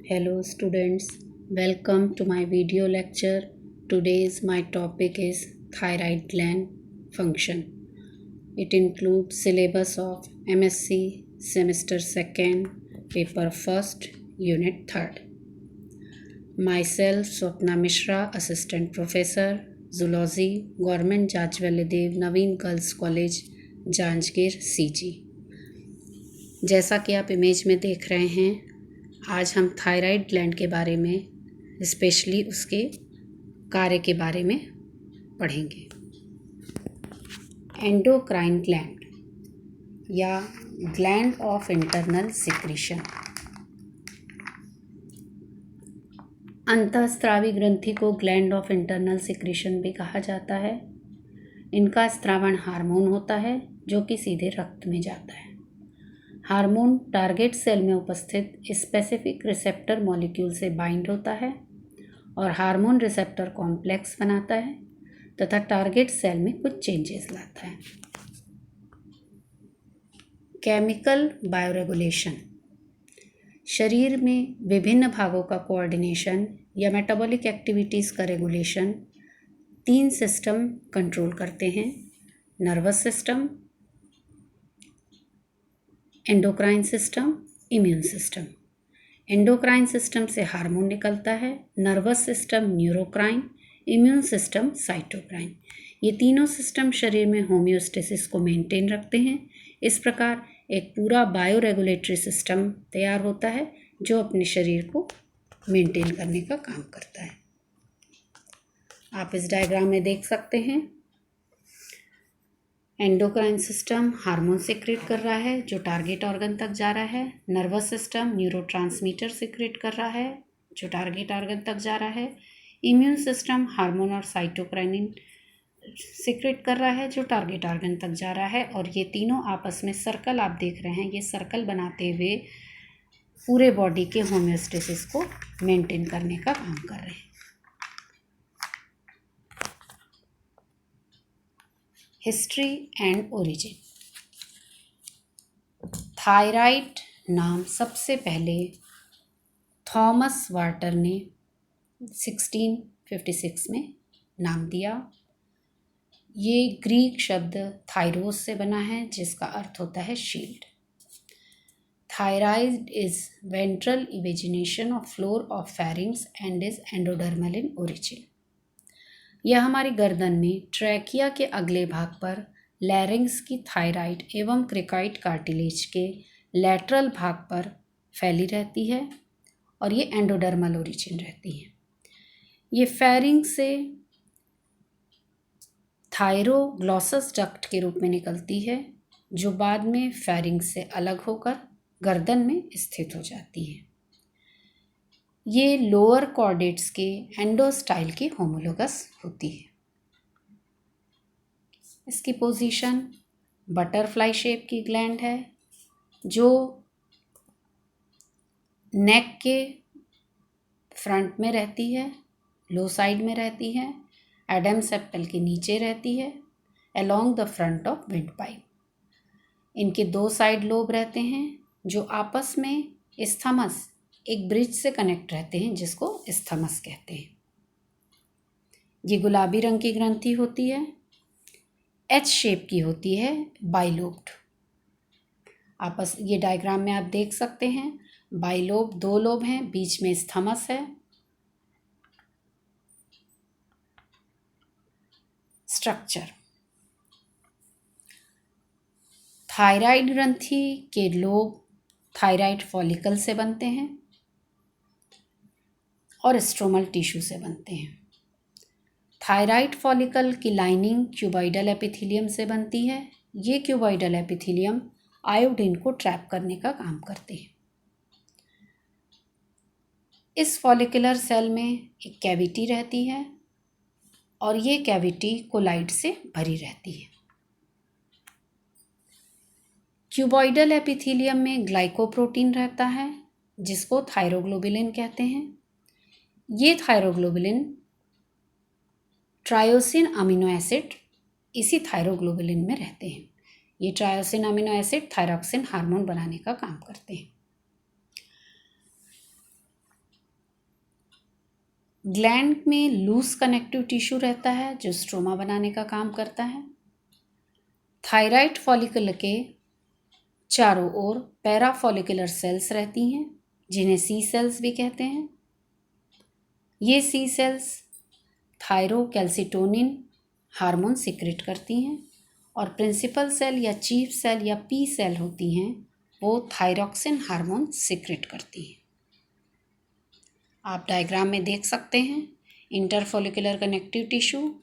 Hello students, welcome to my video lecture. Today's my topic is thyroid gland function. It includes syllabus of MSc semester 2nd, paper 1st, unit 3rd. Myself Swapna Mishra, assistant professor, zoology, Government Jajwaladev Naveen Girls College, Janjgir CG। जैसा कि आप image में देख रहे हैं, आज हम thyroid gland के बारे में, स्पेशली उसके कार्य के बारे में पढ़ेंगे। एंडोक्राइन ग्लैंड या ग्लैंड ऑफ इंटरनल सिक्रीशन, अंतःस्रावी ग्रंथि को ग्लैंड ऑफ इंटरनल सिक्रीशन भी कहा जाता है। इनका स्रावण हार्मोन होता है जो कि सीधे रक्त में जाता है। हार्मोन टारगेट सेल में उपस्थित स्पेसिफिक रिसेप्टर मॉलिक्यूल से बाइंड होता है और हार्मोन रिसेप्टर कॉम्प्लेक्स बनाता है तथा टारगेट सेल में कुछ चेंजेस लाता है। केमिकल बायोरेगुलेशन, शरीर में विभिन्न भागों का कोऑर्डिनेशन या मेटाबॉलिक एक्टिविटीज़ का रेगुलेशन 3 सिस्टम कंट्रोल करते हैं: nervous system, endocrine system, immune system. Endocrine system से हार्मोन निकलता है, nervous system neurocrine, immune system cytokine. ये तीनों सिस्टम शरीर में होम्योस्टेसिस को मेंटेन रखते हैं। इस प्रकार एक पूरा बायो रेगुलेटरी सिस्टम तैयार होता है जो अपने शरीर को मेंटेन करने का काम करता है। आप इस डायग्राम में देख सकते हैं, एंडोक्राइन सिस्टम हार्मोन सिक्रेट कर रहा है जो टारगेट ऑर्गन तक जा रहा है। नर्वस सिस्टम न्यूरोट्रांसमीटर सिक्रेट कर रहा है जो टारगेट ऑर्गन तक जा रहा है। इम्यून सिस्टम हार्मोन और साइटोकाइनिन सिक्रेट कर रहा है जो टारगेट ऑर्गन तक जा रहा है। और ये तीनों आपस में सर्कल आप देख रहे हैं, ये सर्कल बनाते हुए पूरे बॉडी के होम्योस्टेसिस को मेंटेन करने का काम कर रहे हैं। History and origin. थायराइड नाम सबसे पहले थॉमस वाटर ने 1656 में नाम दिया। ये ग्रीक शब्द थायरोस से बना है जिसका अर्थ होता है shield. Thyroid is ventral evagination of floor of pharynx and is endodermal in origin. यह हमारी गर्दन में ट्रैकिया के अगले भाग पर लैरिंग्स की थायराइड एवं क्रिकॉइड कार्टिलेज के लैटरल भाग पर फैली रहती है और ये एंडोडर्मल ओरिजिन रहती है। ये फेरिंग से थायरोग्लॉसस डक्ट के रूप में निकलती है जो बाद में फेरिंग से अलग होकर गर्दन में स्थित हो जाती है। ये लोअर कॉर्डेट्स के एंडोस्टाइल के होमोलोगस होती है। इसकी पोजीशन बटरफ्लाई शेप की ग्लैंड है जो नेक के फ्रंट में रहती है, लो साइड में रहती है, एडम सेप्टल के नीचे रहती है, along the front of wind pipe. इनके 2 साइड लोब रहते हैं जो आपस में इस्थमस एक ब्रिज से कनेक्ट रहते हैं जिसको इस्थमस कहते हैं। ये गुलाबी रंग की ग्रंथि होती है, एच शेप की होती है, बाइलोब्ड। ये डायग्राम में आप देख सकते हैं, बाइलोब 2 लोब हैं, बीच में इस्थमस है। स्ट्रक्चर, थायराइड ग्रंथि के लोब थायराइड फॉलिकल से बनते हैं और स्ट्रोमल टिश्यू से बनते हैं। थायराइड फॉलिकल की लाइनिंग क्यूबॉइडल एपिथेलियम से बनती है। ये क्यूबॉइडल एपिथेलियम आयोडीन को ट्रैप करने का काम करते हैं। इस फॉलिकुलर सेल में एक कैविटी रहती है और ये कैविटी कोलाइड से भरी रहती है। क्यूबॉइडल एपिथेलियम में ग्लाइकोप्रोटीन रहता है जिसको थायरोग्लोबुलिन कहते हैं। ये थायरोग्लोबुलिन ट्रायोसिन अमीनो एसिड इसी थायरोग्लोबुलिन में रहते हैं। ये tyrosine amino acid thyroxine hormone बनाने का काम करते हैं। ग्लैंड में लूज कनेक्टिव टिश्यू रहता है जो स्ट्रोमा बनाने का काम करता है। थायराइड फॉलिकल के चारों ओर पैराफॉलिकुलर सेल्स रहती हैं जिन्हें सी सेल्स भी कहते हैं। ये सी सेल्स थायरोकैल्सिटोनिन हार्मोन सिक्रेट करती हैं और प्रिंसिपल सेल या चीफ सेल या पी सेल होती हैं वो थायरॉक्सिन हार्मोन सिक्रेट करती हैं। आप डायग्राम में देख सकते हैं इंटरफॉलिकुलर कनेक्टिव टिश्यू,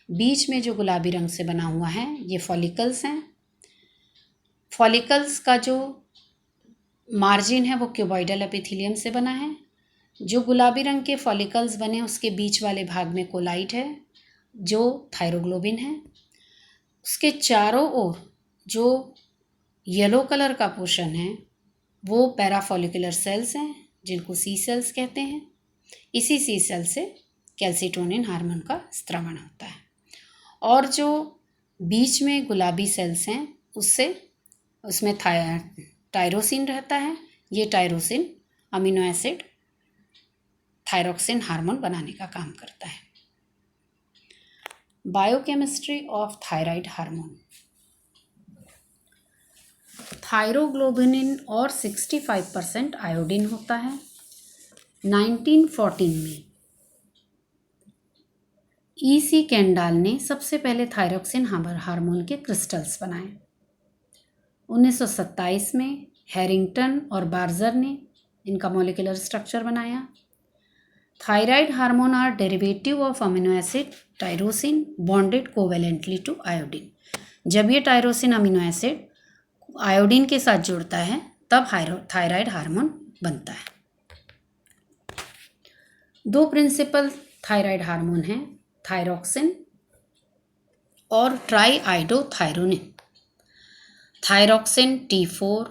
बीच में जो गुलाबी रंग से बना हुआ है ये फॉलिकल्स हैं। फॉलिकल्स का जो मार्जिन है वो क्यूबॉइडल एपिथेलियम से बना है। जो गुलाबी रंग के फॉलिकल्स बने उसके बीच वाले भाग में कोलाइट है जो थायरोग्लोबिन है। उसके चारों ओर जो येलो कलर का पोर्शन है वो पैराफॉलिकुलर सेल्स हैं जिनको सी सेल्स कहते हैं। इसी सी सेल से कैल्सिटोनिन हार्मोन का स्त्रवण होता है और जो बीच में गुलाबी सेल्स हैं उसमें टायरोसिन रहता है। ये tyrosine amino acid thyroxine hormone बनाने का काम करता है। Biochemistry of thyroid hormone. Thyroglobulin और 65% आयोडीन होता है। 1914 में E.C. कैंडाल ने सबसे पहले थायरॉक्सिन हार्मोन के क्रिस्टल्स बनाए। 1927 में हैरिंगटन और बार्जर ने इनका मॉलिक्यूलर स्ट्रक्चर बनाया। Thyroid hormone are derivative of amino acid tyrosine bonded covalently to iodine. जब ये टायरोसिन अमीनो एसिड आयोडीन के साथ जुड़ता है तब थायराइड हार्मोन बनता है। दो प्रिंसिपल थायराइड हार्मोन हैं, थायरॉक्सिन और ट्राईआइडोथायरोनिन। थायरॉक्सिन T4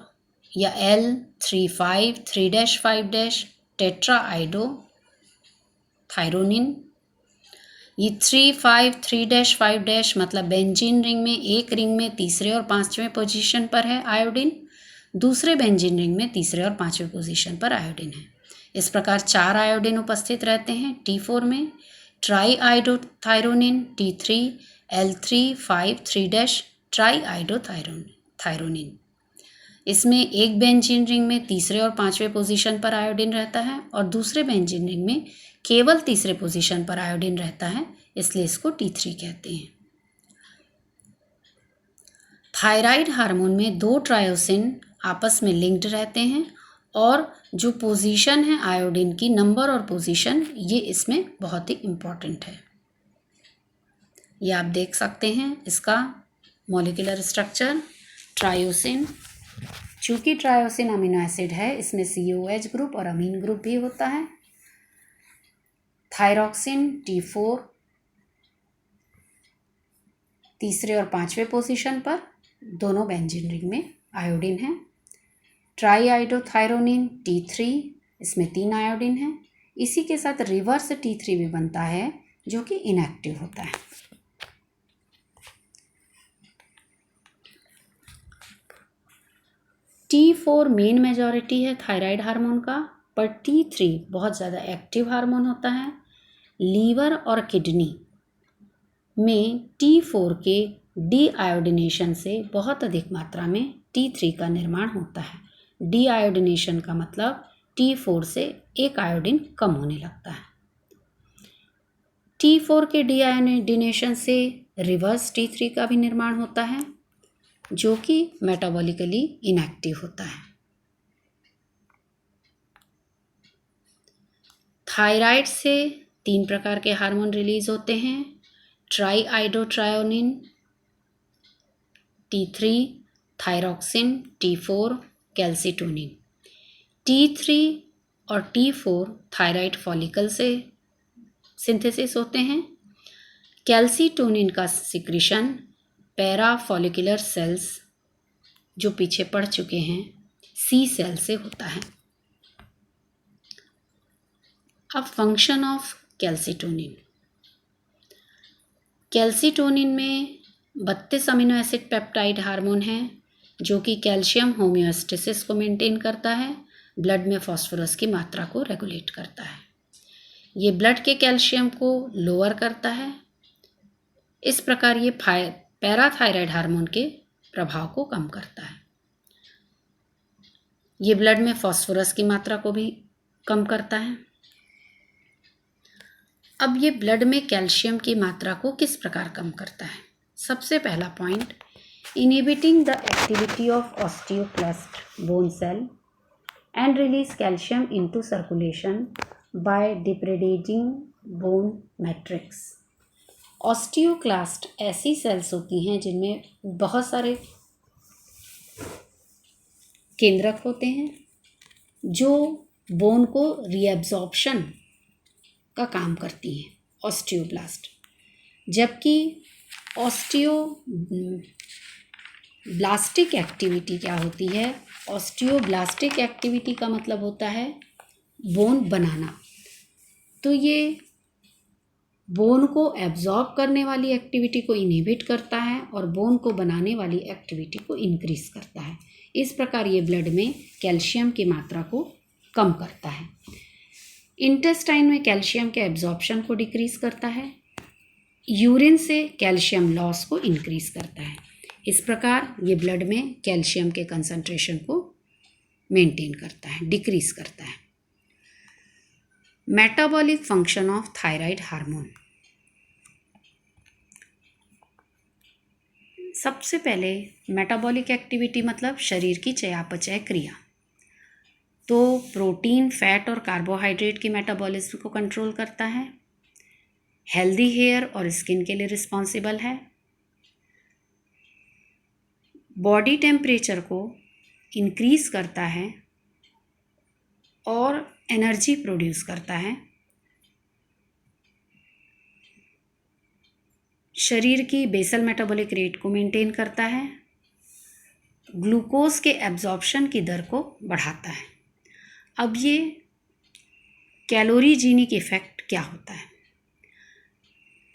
या L3,5,3-5- टेट्राआइडोथायरोनिन। ये 3,5,3-5 मतलब बेंजीन रिंग में एक रिंग में तीसरे और पांचवें पोजीशन पर है आयोडीन, दूसरे बेंजीन रिंग में तीसरे और पांचवें पोजीशन पर आयोडीन है। इस प्रकार 4 आयोडीन उपस्थित रहते हैं T4 में। Triiodothyronine T3 L3,5,3- triiodothyronine. इसमें एक बेंजीन रिंग में तीसरे और पांचवें पोजीशन पर आयोडीन रहता है और दूसरे बेंजीन रिंग में केवल तीसरे पोजीशन पर आयोडीन रहता है, इसलिए इसको T3 कहते हैं। थायराइड हार्मोन में 2 ट्रायोसिन आपस में लिंक्ड रहते हैं और जो पोजीशन है आयोडीन की, नंबर और पोजीशन, ये इसमें बहुत ही इम्पॉर्टेंट है। ये आप देख सकते हैं इसका मॉलिक्यूलर स्ट्रक्चर। ट्रायोसिन, चूँकि ट्रायोसिन अमीनो एसिड है इसमें COH ग्रुप और अमीन ग्रुप भी होता है। थायरॉक्सिन T4 तीसरे और पांचवें पोजीशन पर, दोनों बेंजीन रिंग में आयोडीन है। ट्राईआइडोथायरोनिन T3, इसमें 3 आयोडीन है। इसी के साथ रिवर्स T3 भी बनता है जो कि इनएक्टिव होता है। T4 मेन मेजॉरिटी है थायराइड हार्मोन का, पर T3 बहुत ज़्यादा एक्टिव हार्मोन होता है। लीवर और किडनी में T4 के डीआयोडिनेशन से बहुत अधिक मात्रा में T3 का निर्माण होता है। डीआयोडिनेशन का मतलब T4 से एक आयोडीन कम होने लगता है। T4 के डीआयोडिनेशन से रिवर्स T3 का भी निर्माण होता है जो कि मेटाबॉलिकली इनएक्टिव होता है। थायराइड से 3 प्रकार के हार्मोन रिलीज होते हैं, triiodothyronine T3, thyroxine T4, calcitonin. T3 और T4 थायराइड फॉलिकल से सिंथेसिस होते हैं। कैल्सिटोनिन का सिक्रीशन पैराफॉलिकुलर सेल्स जो पीछे पढ़ चुके हैं सी सेल से होता है। अब फंक्शन ऑफ कैल्सिटोनिन। कैल्सिटोनिन में 32 अमीनो एसिड पेप्टाइड हार्मोन है जो कि कैल्शियम होम्योस्टेसिस को मेंटेन करता है, ब्लड में फास्फोरस की मात्रा को रेगुलेट करता है। ये ब्लड के कैल्शियम को लोअर करता है। इस प्रकार ये पैराथायराइड हार्मोन के प्रभाव को कम करता है। ये ब्लड में फास्फोरस की मात्रा को भी कम करता है। अब ये ब्लड में कैल्शियम की मात्रा को किस प्रकार कम करता है? सबसे पहला point, inhibiting the activity of osteoclast bone cell and release calcium into circulation by degrading bone matrix. Osteoclast ऐसी सेल्स होती हैं जिनमें बहुत सारे केंद्रक होते हैं जो बोन को रीएब्जॉर्प्शन का काम करती हैं, ऑस्टियोब्लास्ट। जबकि ऑस्टियोब्लास्टिक एक्टिविटी क्या होती है? ऑस्टियोब्लास्टिक एक्टिविटी का मतलब होता है बोन बनाना। तो ये बोन को एब्जॉर्ब करने वाली एक्टिविटी को इनहिबिट करता है और बोन को बनाने वाली एक्टिविटी को इंक्रीज करता है। इस प्रकार ये ब्लड में कैल्शियम की मात्रा को कम करता है। इंटेस्टाइन में कैल्शियम के एब्जॉर्प्शन को डिक्रीज करता है। यूरिन से कैल्शियम लॉस को इंक्रीज करता है। इस प्रकार ये ब्लड में कैल्शियम के कंसंट्रेशन को मेंटेन करता है, डिक्रीज करता है। Metabolic function of thyroid hormone. सबसे पहले मेटाबॉलिक एक्टिविटी मतलब शरीर की चयापचय क्रिया। तो प्रोटीन, फैट और कार्बोहाइड्रेट की मेटाबॉलिज्म को कंट्रोल करता है। हेल्दी हेयर और स्किन के लिए रिस्पॉन्सिबल है। बॉडी टेम्परेचर को इंक्रीज करता है और एनर्जी प्रोड्यूस करता है। शरीर की बेसल मेटाबॉलिक रेट को मेंटेन करता है। ग्लूकोज के एब्जॉर्प्शन की दर को बढ़ाता है। अब ये कैलोरीजेनिक इफेक्ट क्या होता है?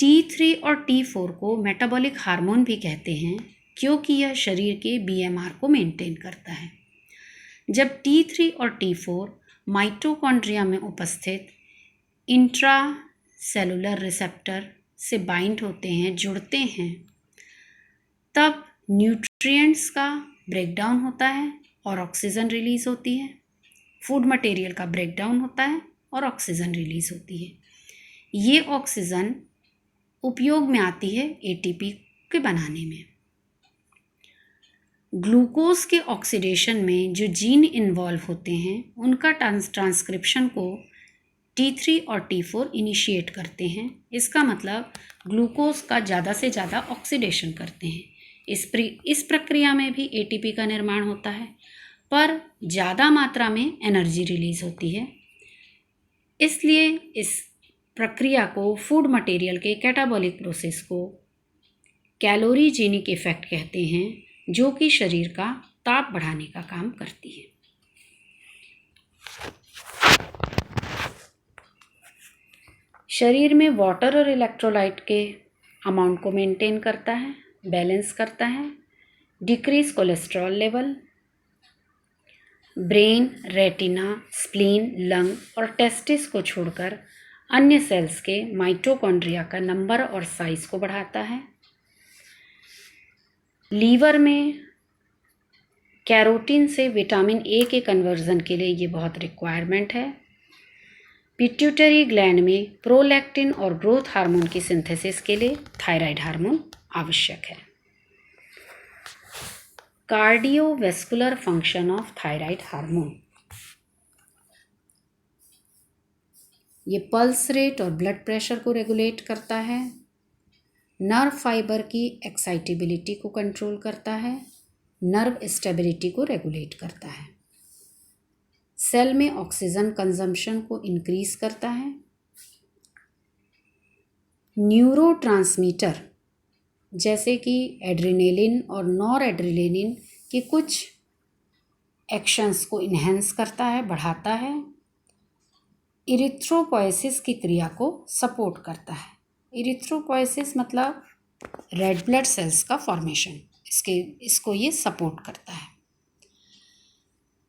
T3 और T4 को मेटाबॉलिक हार्मोन भी कहते हैं क्योंकि यह शरीर के BMR को मेंटेन करता है। जब T3 और T4 माइटोकॉन्ड्रिया में उपस्थित इंट्रासेलुलर रिसेप्टर से बाइंड होते हैं, जुड़ते हैं, तब न्यूट्रिएंट्स का ब्रेकडाउन होता है और ऑक्सीजन रिलीज होती है। फूड मटेरियल का ब्रेकडाउन होता है और ऑक्सीजन रिलीज होती है। ये ऑक्सीजन उपयोग में आती है ATP के बनाने में। ग्लूकोज के ऑक्सीडेशन में जो जीन इन्वॉल्व होते हैं उनका ट्रांसक्रिप्शन को T3 और T4 इनिशिएट करते हैं। इसका मतलब ग्लूकोज का ज़्यादा से ज़्यादा ऑक्सीडेशन करते हैं। इस प्रक्रिया में भी ATP का निर्माण होता है, पर ज़्यादा मात्रा में एनर्जी रिलीज होती है। इसलिए इस प्रक्रिया को, फूड मटेरियल के कैटाबॉलिक प्रोसेस को कैलोरीजेनिक इफेक्ट कहते हैं, जो कि शरीर का ताप बढ़ाने का काम करती है। शरीर में वाटर और इलेक्ट्रोलाइट के अमाउंट को मेंटेन करता है, बैलेंस करता है। Decrease cholesterol level. Brain, retina, spleen, lung और टेस्टिस को छोड़कर अन्य सेल्स के माइटोकॉन्ड्रिया का नंबर और साइज को बढ़ाता है। लीवर में कैरोटीन से विटामिन A के कन्वर्जन के लिए ये बहुत रिक्वायरमेंट है। पिट्यूटरी ग्लैंड में प्रोलैक्टिन और ग्रोथ हार्मोन की सिंथेसिस के लिए थायराइड हार्मोन आवश्यक है। Cardiovascular function of thyroid hormone. ये पल्स रेट और ब्लड प्रेशर को रेगुलेट करता है। नर्व फाइबर की एक्साइटेबिलिटी को कंट्रोल करता है। नर्व स्टेबिलिटी को रेगुलेट करता है। सेल में ऑक्सीजन कंजम्पशन को इंक्रीज करता है। न्यूरोट्रांसमीटर जैसे कि एड्रेनालिन और नॉर एड्रेनालिन के कुछ एक्शंस को इन्हेंस करता है, बढ़ाता है। इरिथ्रोपोएसिस की क्रिया को सपोर्ट करता है। इरिथ्रोपोएसिस मतलब रेड ब्लड सेल्स का फॉर्मेशन, इसको ये सपोर्ट करता है।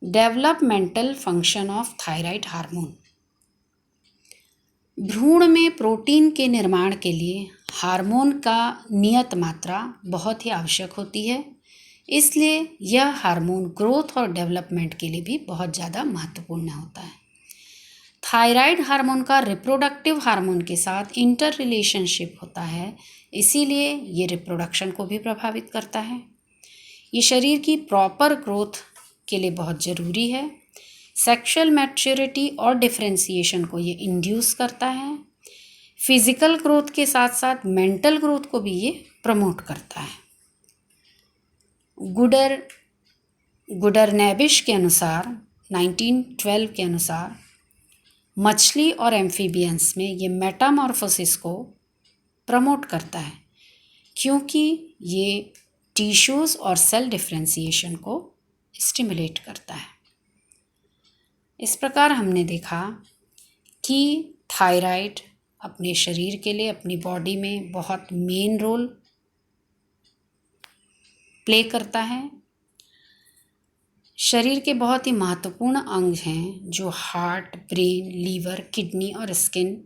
Developmental function of thyroid hormone. भ्रूण में प्रोटीन के निर्माण के लिए हार्मोन का नियत मात्रा बहुत ही आवश्यक होती है, इसलिए यह हार्मोन ग्रोथ और डेवलपमेंट के लिए भी बहुत ज़्यादा महत्वपूर्ण होता है। थायराइड हार्मोन का रिप्रोडक्टिव हार्मोन के साथ इंटर रिलेशनशिप होता है, इसीलिए ये रिप्रोडक्शन को भी प्रभावित करता है। ये शरीर की प्रॉपर ग्रोथ के लिए बहुत ज़रूरी है। सेक्सुअल मैच्योरिटी और डिफरेंशिएशन को ये इंड्यूस करता है। फिजिकल ग्रोथ के साथ साथ मेंटल ग्रोथ को भी ये प्रमोट करता है। गुडरनैबिश के अनुसार 1912 के अनुसार मछली और एम्फीबियंस में ये मेटामॉर्फोसिस को प्रमोट करता है, क्योंकि ये टिश्यूज़ और सेल डिफरेंशिएशन को स्टिमुलेट करता है। इस प्रकार हमने देखा कि थायराइड अपने शरीर के लिए, अपनी बॉडी में बहुत मेन रोल प्ले करता है। शरीर के बहुत ही महत्वपूर्ण अंग हैं जो हार्ट, ब्रेन, लीवर, किडनी और स्किन,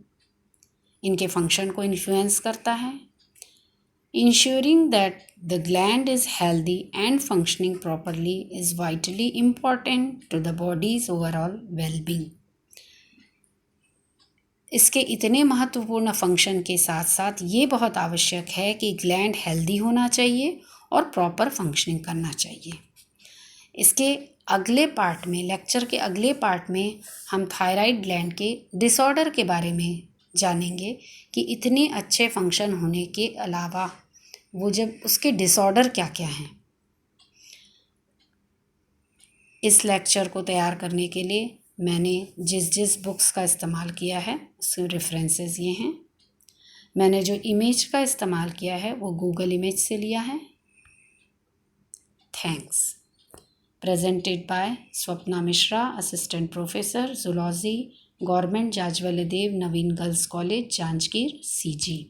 इनके फंक्शन को इन्फ्लुएंस करता है। Ensuring that the gland is healthy and functioning properly is vitally important to the body's overall wellbeing. इसके इतने महत्वपूर्ण फंक्शन के साथ साथ ये बहुत आवश्यक है कि ग्लैंड हेल्दी होना चाहिए और प्रॉपर फंक्शनिंग करना चाहिए। इसके अगले पार्ट में, लेक्चर के अगले पार्ट में हम थायराइड ग्लैंड के डिसऑर्डर के बारे में जानेंगे कि इतने अच्छे फंक्शन होने के अलावा वो जब उसके डिसऑर्डर क्या क्या हैं। इस लेक्चर को तैयार करने के लिए मैंने जिस बुक्स का इस्तेमाल किया है उसके रेफरेंसेस ये हैं। मैंने जो इमेज का इस्तेमाल किया है वो गूगल इमेज से लिया है। Thanks. Presented by Swapna Mishra, assistant professor zoology, government Jajwalladev Naveen girls college, Janjgir, CG।